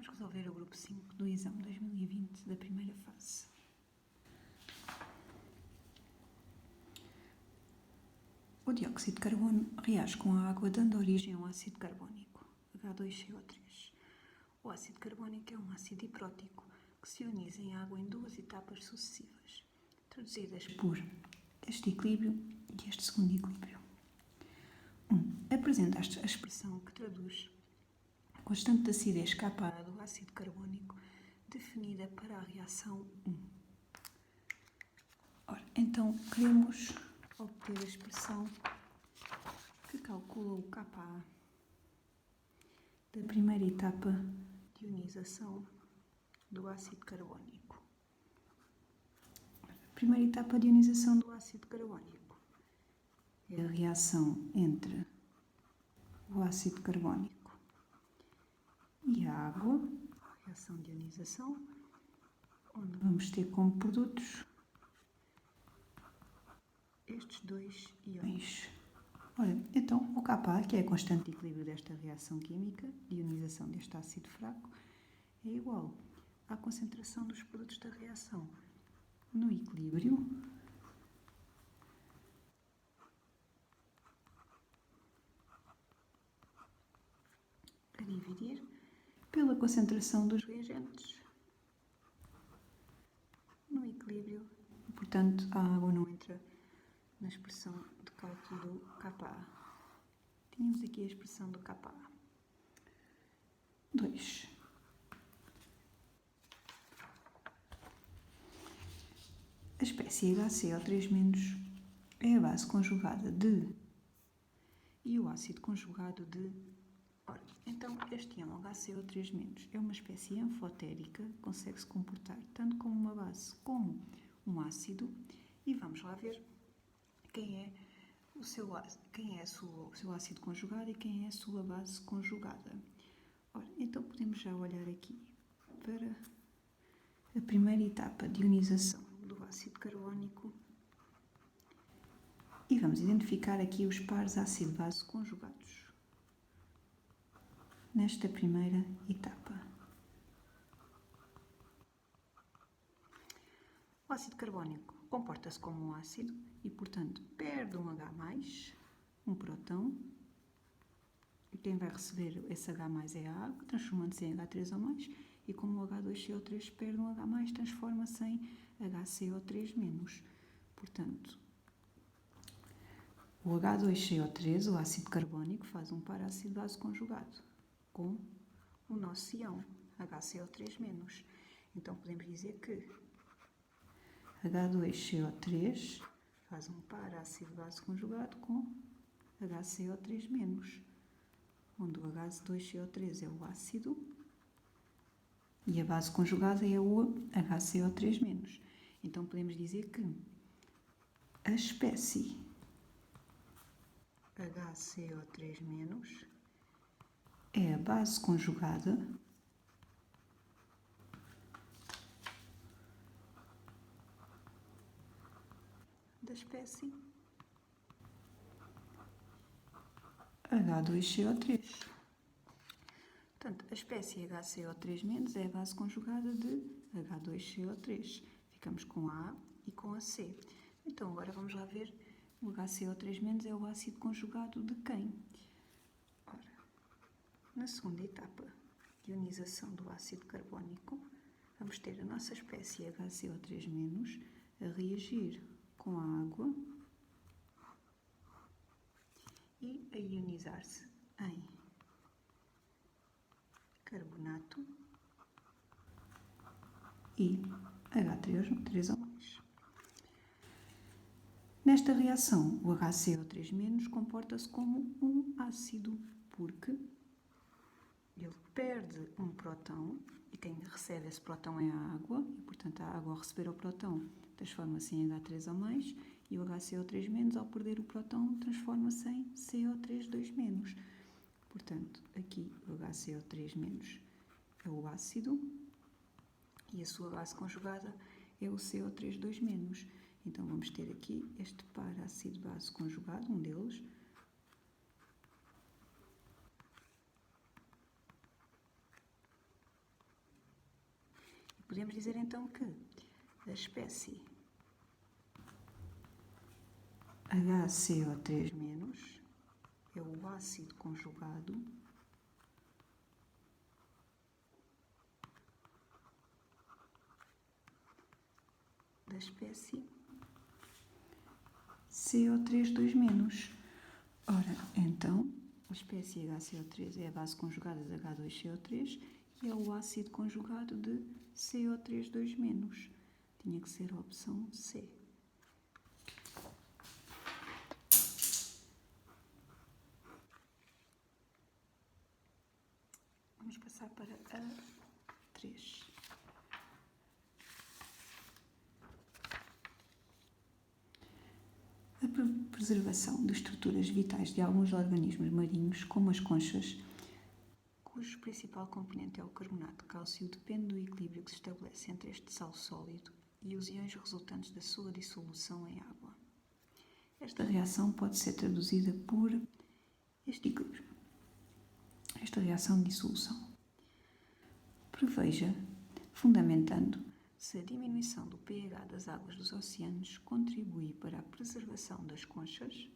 Vamos resolver o grupo 5 do exame 2020 da primeira fase. O dióxido de carbono reage com a água, dando origem a um ácido carbónico, H2CO3. O ácido carbónico é um ácido hiprótico que se ioniza em água em duas etapas sucessivas, traduzidas por este equilíbrio e este segundo equilíbrio. 1. Apresenta a expressão que traduz a constante de acidez Ka do ácido carbónico definida para a reação 1. Ora, então, queremos obter a expressão que calcula o Ka da primeira etapa de ionização do ácido carbónico. A primeira etapa de ionização do ácido carbónico é a reação entre o ácido carbónico e a água, a reação de ionização, onde vamos ter como produtos estes dois íons. Ora, então, o Ka, que é a constante de equilíbrio desta reação química de ionização deste ácido fraco, é igual à concentração dos produtos da reação no equilíbrio a dividir pela concentração dos reagentes no equilíbrio. E, portanto, a água não entra na expressão de cálculo do Ka. Tínhamos aqui a expressão do Ka. 2. A espécie HCO3- é a base conjugada de e o ácido conjugado de. Ora, então este ion HCO3- é uma espécie anfotérica, consegue-se comportar tanto como uma base como um ácido, e vamos lá ver quem é o seu ácido conjugado e quem é a sua base conjugada. Ora, então podemos já olhar aqui para a primeira etapa de ionização do ácido carbónico e vamos identificar aqui os pares ácido-base conjugados nesta primeira etapa. O ácido carbónico comporta-se como um ácido e, portanto, perde um H+, um próton, e quem vai receber esse H+ é a água, transformando-se em H3O+, e como o H2CO3 perde um H+, transforma-se em HCO3-. Portanto, o H2CO3, o ácido carbónico, faz um par ácido-base conjugado com o nosso íon, HCO3-. Então, podemos dizer que H2CO3 faz um par ácido-base conjugado com HCO3-, onde o H2CO3 é o ácido e a base conjugada é o HCO3-. Então, podemos dizer que a espécie HCO3- é a base conjugada da espécie H2CO3. Portanto, a espécie HCO3- é a base conjugada de H2CO3. Ficamos com a A e com a C. Então, agora vamos lá ver o HCO3- é o ácido conjugado de quem? Ora, na segunda etapa de ionização do ácido carbónico, vamos ter a nossa espécie HCO3- a reagir com a água e a ionizar-se em carbonato e H3O+. Nesta reação, o HCO3- comporta-se como um ácido, porque ele perde um próton e quem recebe esse próton é a água, e portanto a água ao receber o próton transforma-se em H3O+, e o HCO3- ao perder o próton transforma-se em CO3 2-. Portanto, aqui o HCO3- é o ácido e a sua base conjugada é o CO3 2-. Então vamos ter aqui este par ácido-base conjugado, um deles, Podemos dizer então que a espécie HCO3- é o ácido conjugado da espécie CO3-2-. Ora, então, a espécie HCO3 é a base conjugada de H2CO3 e é o ácido conjugado de CO3-2-. Tinha que ser a opção C. Vamos passar para a 3. A preservação de estruturas vitais de alguns organismos marinhos, como as conchas, cujo principal componente é o carbonato de cálcio, depende do equilíbrio que se estabelece entre este sal sólido e os íons resultantes da sua dissolução em água. Esta reação pode ser traduzida por este equilíbrio. Esta reação de dissolução. Preveja, fundamentando, se a diminuição do pH das águas dos oceanos contribui para a preservação das conchas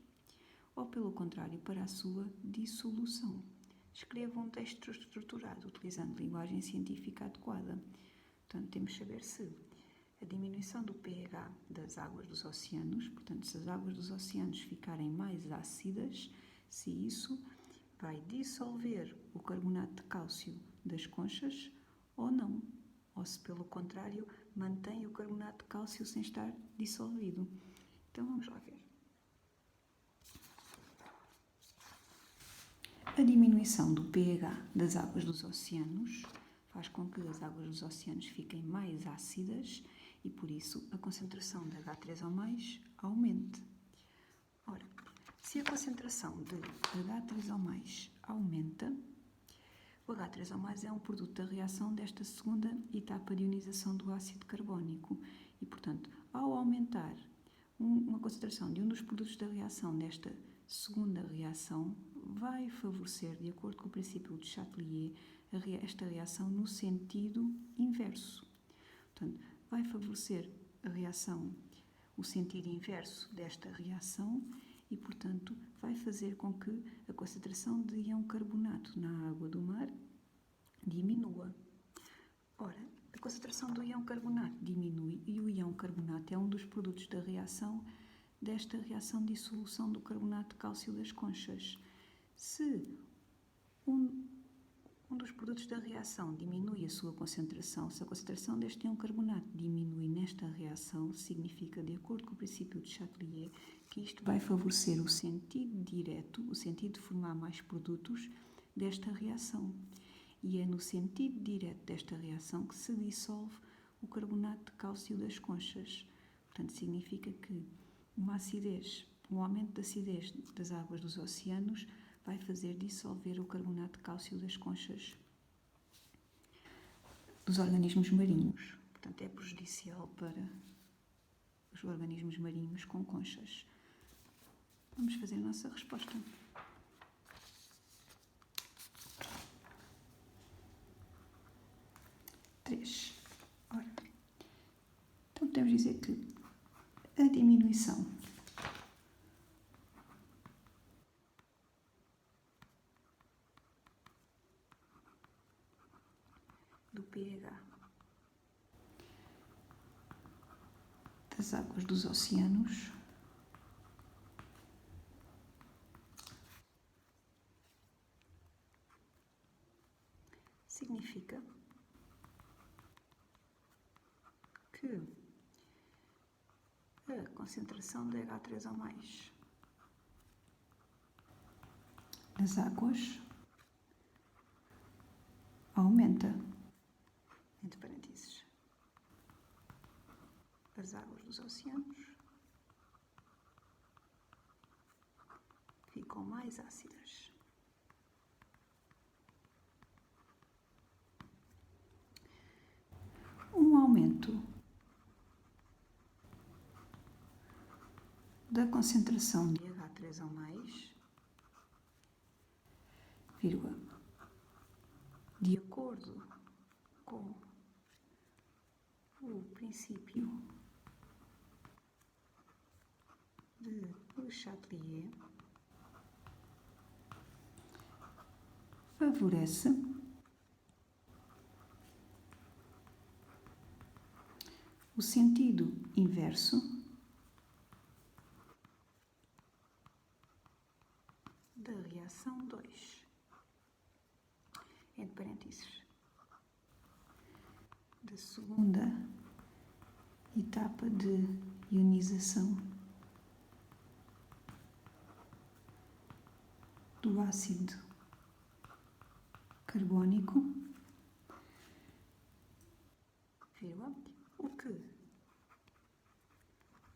ou, pelo contrário, para a sua dissolução. Escreva um texto estruturado, utilizando linguagem científica adequada. Portanto, temos de saber se a diminuição do pH das águas dos oceanos, portanto, se as águas dos oceanos ficarem mais ácidas, se isso vai dissolver o carbonato de cálcio das conchas ou não. Ou se, pelo contrário, mantém o carbonato de cálcio sem estar dissolvido. Então, vamos lá ver. A diminuição do pH das águas dos oceanos faz com que as águas dos oceanos fiquem mais ácidas e, por isso, a concentração de H3O+, aumente. Ora, se a concentração de H3O+ aumenta, o H3O+ é um produto da reação desta segunda etapa de ionização do ácido carbónico e, portanto, ao aumentar uma concentração de um dos produtos da reação desta segunda reação, vai favorecer, de acordo com o princípio de Chatelier, esta reação no sentido inverso. Portanto, vai favorecer a reação, o sentido inverso desta reação e, portanto, vai fazer com que a concentração de íon carbonato na água do mar diminua. Ora, a concentração do íon carbonato diminui e o íon carbonato é um dos produtos da reação desta reação de dissolução do carbonato de cálcio das conchas. Se um dos produtos da reação diminui a sua concentração, se a concentração deste íon carbonato diminui nesta reação, significa, de acordo com o princípio de Chatelier, que isto vai favorecer o sentido direto, o sentido de formar mais produtos desta reação. E é no sentido direto desta reação que se dissolve o carbonato de cálcio das conchas. Portanto, significa que um aumento da acidez das águas dos oceanos vai fazer dissolver o carbonato de cálcio das conchas dos organismos marinhos. Portanto, é prejudicial para os organismos marinhos com conchas. Vamos fazer a nossa resposta. Ora, então podemos dizer que a diminuição do pH das águas dos oceanos significa que a concentração de H3O+ nas águas aumenta, entre parênteses, as águas dos oceanos ficam mais ácidas. Um aumento da concentração de H3O+, vírgula, de acordo com o princípio de Le Chatelier favorece o sentido inverso da reação 2, entre parênteses, da segunda etapa de ionização do ácido carbónico, o que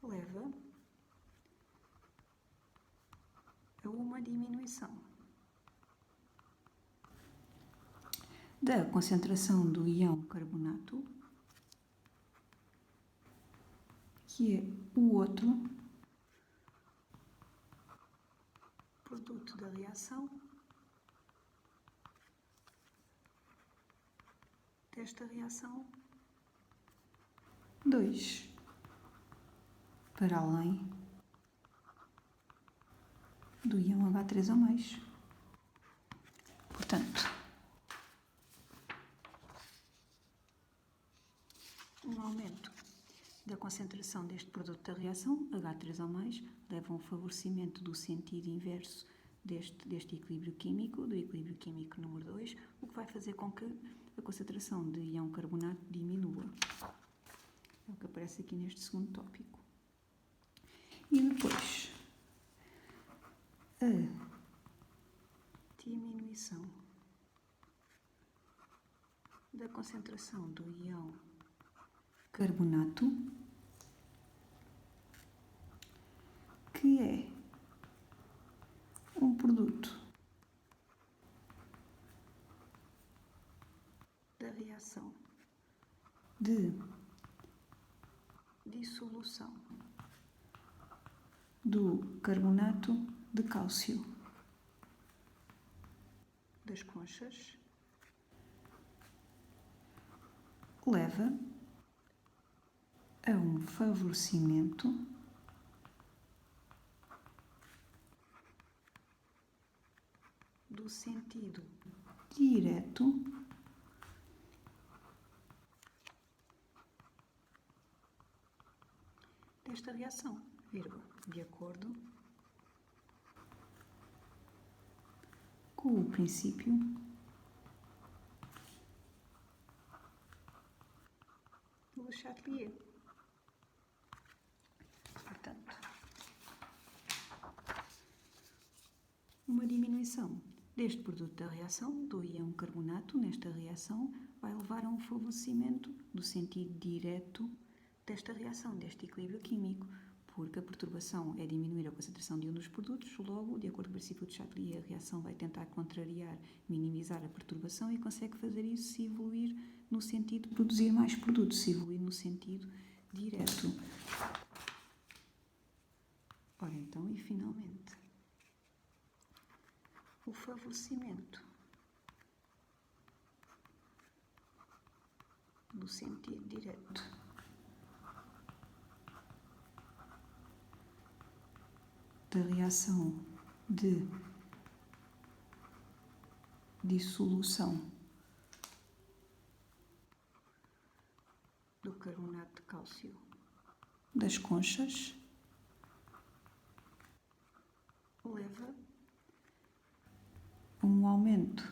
leva a uma diminuição da concentração do íon carbonato, que é o outro produto da reação desta reação 2, para além do íon H3O+. Portanto, um aumento da concentração deste produto da reação, H3O+, leva a um favorecimento do sentido inverso deste equilíbrio químico, do equilíbrio químico número 2, o que vai fazer com que a concentração de íon carbonato diminua. É o que aparece aqui neste segundo tópico. E depois, a diminuição da concentração do íon carbonato, que é um produto da reação de dissolução do carbonato de cálcio das conchas, leva a um favorecimento do sentido direto desta reação, de acordo com o princípio do Le Chatelier. Portanto, uma diminuição deste produto da reação, do íon carbonato, nesta reação, vai levar a um favorecimento do sentido direto desta reação, deste equilíbrio químico, porque a perturbação é diminuir a concentração de um dos produtos, logo, de acordo com o princípio de Chatelier, a reação vai tentar contrariar, minimizar a perturbação e consegue fazer isso se evoluir no sentido de produzir mais produtos, se evoluir no sentido direto. Ora então, e finalmente, o favorecimento do sentido direto da reação de dissolução do carbonato de cálcio das conchas leva a um aumento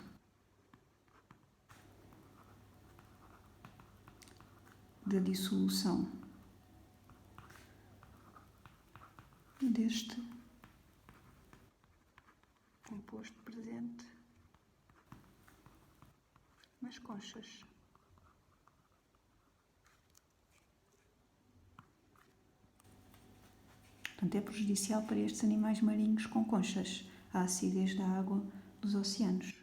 da dissolução deste composto presente nas conchas. Portanto, é prejudicial para estes animais marinhos com conchas, a acidez da água dos oceanos.